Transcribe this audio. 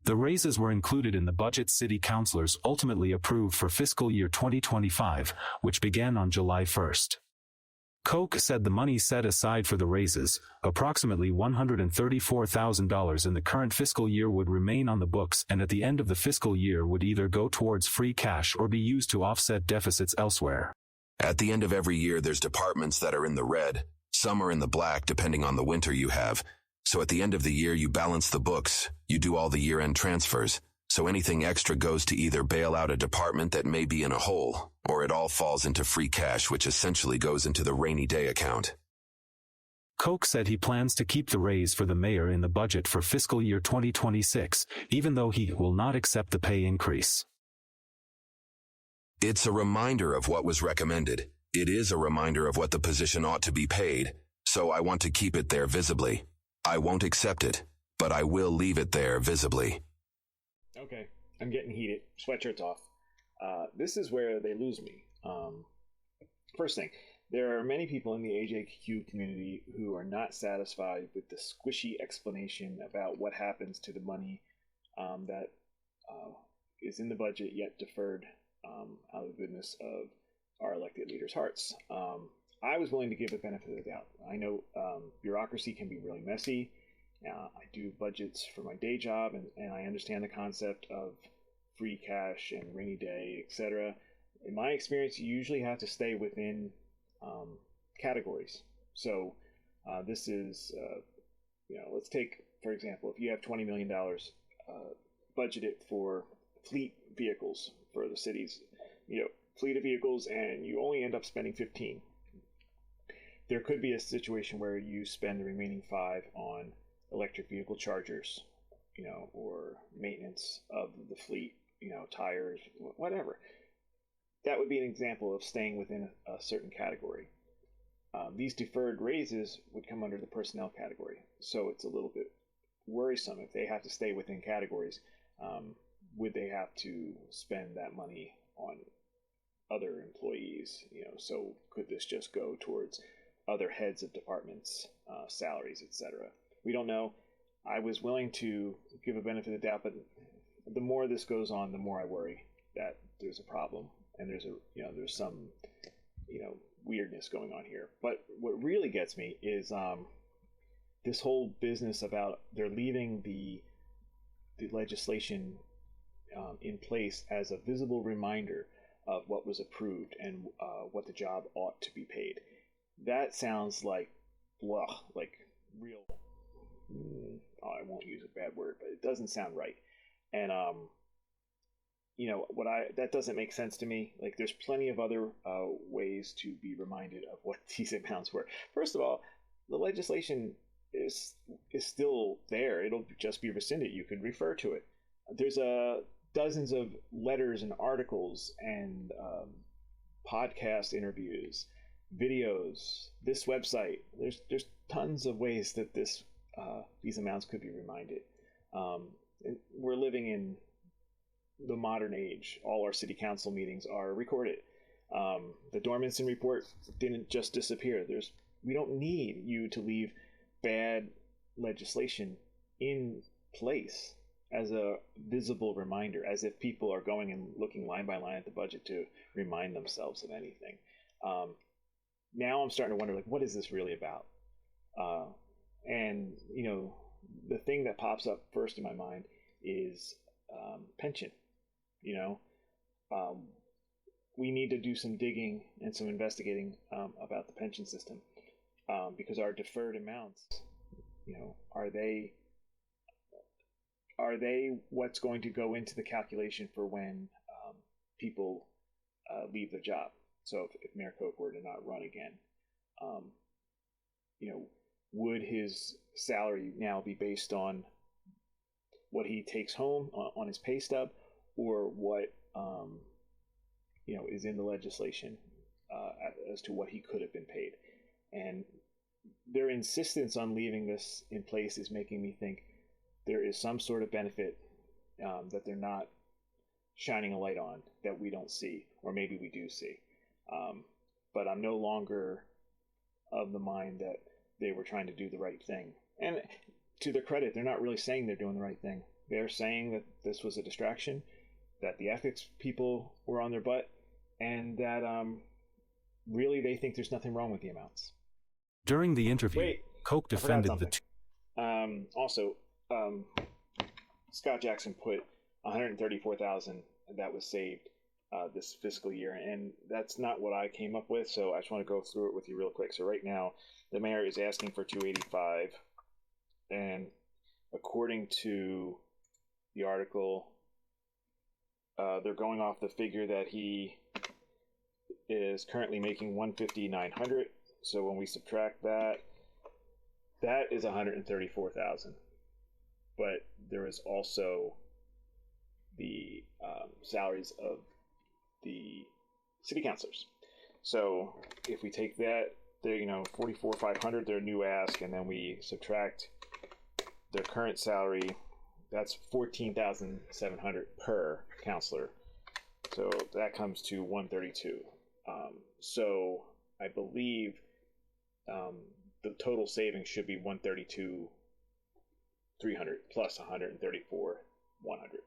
The raises were included in the budget city councilors ultimately approved for fiscal year 2025, which began on July 1st. Koch said the money set aside for the raises, approximately $134,000 in the current fiscal year, would remain on the books and at the end of the fiscal year would either go towards free cash or be used to offset deficits elsewhere. At the end of every year, there's departments that are in the red. Some are in the black depending on the winter you have. So at the end of the year, you balance the books. You do all the year-end transfers. So anything extra goes to either bail out a department that may be in a hole, or it all falls into free cash, which essentially goes into the rainy day account. Koch said he plans to keep the raise for the mayor in the budget for fiscal year 2026, even though he will not accept the pay increase. It's a reminder of what was recommended. It is a reminder of what the position ought to be paid, so I want to keep it there visibly. I won't accept it, but I will leave it there visibly. Okay, I'm getting heated. Sweatshirt's off. This is where they lose me. First thing, there are many people in the AJQ community who are not satisfied with the squishy explanation about what happens to the money that is in the budget yet deferred out of the goodness of our elected leaders' hearts. I was willing to give the benefit of the doubt. I know bureaucracy can be really messy. I do budgets for my day job, and I understand the concept of free cash and rainy day, etc. In my experience, you usually have to stay within categories. So this is, let's take, for example, if you have $20 million budgeted for fleet vehicles for the city's, fleet of vehicles, and you only end up spending 15. There could be a situation where you spend the remaining 5 on electric vehicle chargers, or maintenance of the fleet, tires, whatever. That would be an example of staying within a certain category. These deferred raises would come under the personnel category, so it's a little bit worrisome if they have to stay within categories. Would they have to spend that money on other employees? So could this just go towards other heads of departments, salaries, etc.? We don't know. I was willing to give a benefit of the doubt, but the more this goes on, the more I worry that there's a problem and there's some weirdness going on here. But what really gets me is this whole business about they're leaving the legislation in place as a visible reminder of what was approved and what the job ought to be paid. That sounds like real. I won't use a bad word, but it doesn't sound right. And that doesn't make sense to me. Like, there's plenty of other ways to be reminded of what these amounts were. First of all, the legislation is still there. It'll just be rescinded. You can refer to it. There's dozens of letters and articles and podcast interviews, videos, this website. There's tons of ways that these amounts could be reminded. We're living in the modern age. All our city council meetings are recorded. The Dormanson report didn't just disappear. We don't need you to leave bad legislation in place as a visible reminder, as if people are going and looking line by line at the budget to remind themselves of anything. Now I'm starting to wonder, what is this really about? And the thing that pops up first in my mind is pension. We need to do some digging and some investigating about the pension system, because our deferred amounts, are they what's going to go into the calculation for when people leave their job? So if Mayor Koch were to not run again, would his salary now be based on what he takes home on his pay stub, or what is in the legislation as to what he could have been paid? And their insistence on leaving this in place is making me think there is some sort of benefit that they're not shining a light on that we don't see, or maybe we do see. But I'm no longer of the mind that they were trying to do the right thing. And to their credit, they're not really saying they're doing the right thing. they're saying that this was a distraction, that the ethics people were on their butt, and that really they think there's nothing wrong with the amounts. During the interview, Wait, Koch defended the also, Scott Jackson put 134,000 that was saved this fiscal year, and that's not what I came up with. So I just want to go through it with you real quick. So right now, the mayor is asking for 285, and according to the article, they're going off the figure that he is currently making 150,900. So when we subtract that, that is 134,000. But there is also the salaries of the city councilors. So if we take that, they're 44,500, their new ask, and then we subtract their current salary, that's 14,700 per counselor. So that comes to 132. So I believe the total savings should be 132,300 plus 134,100.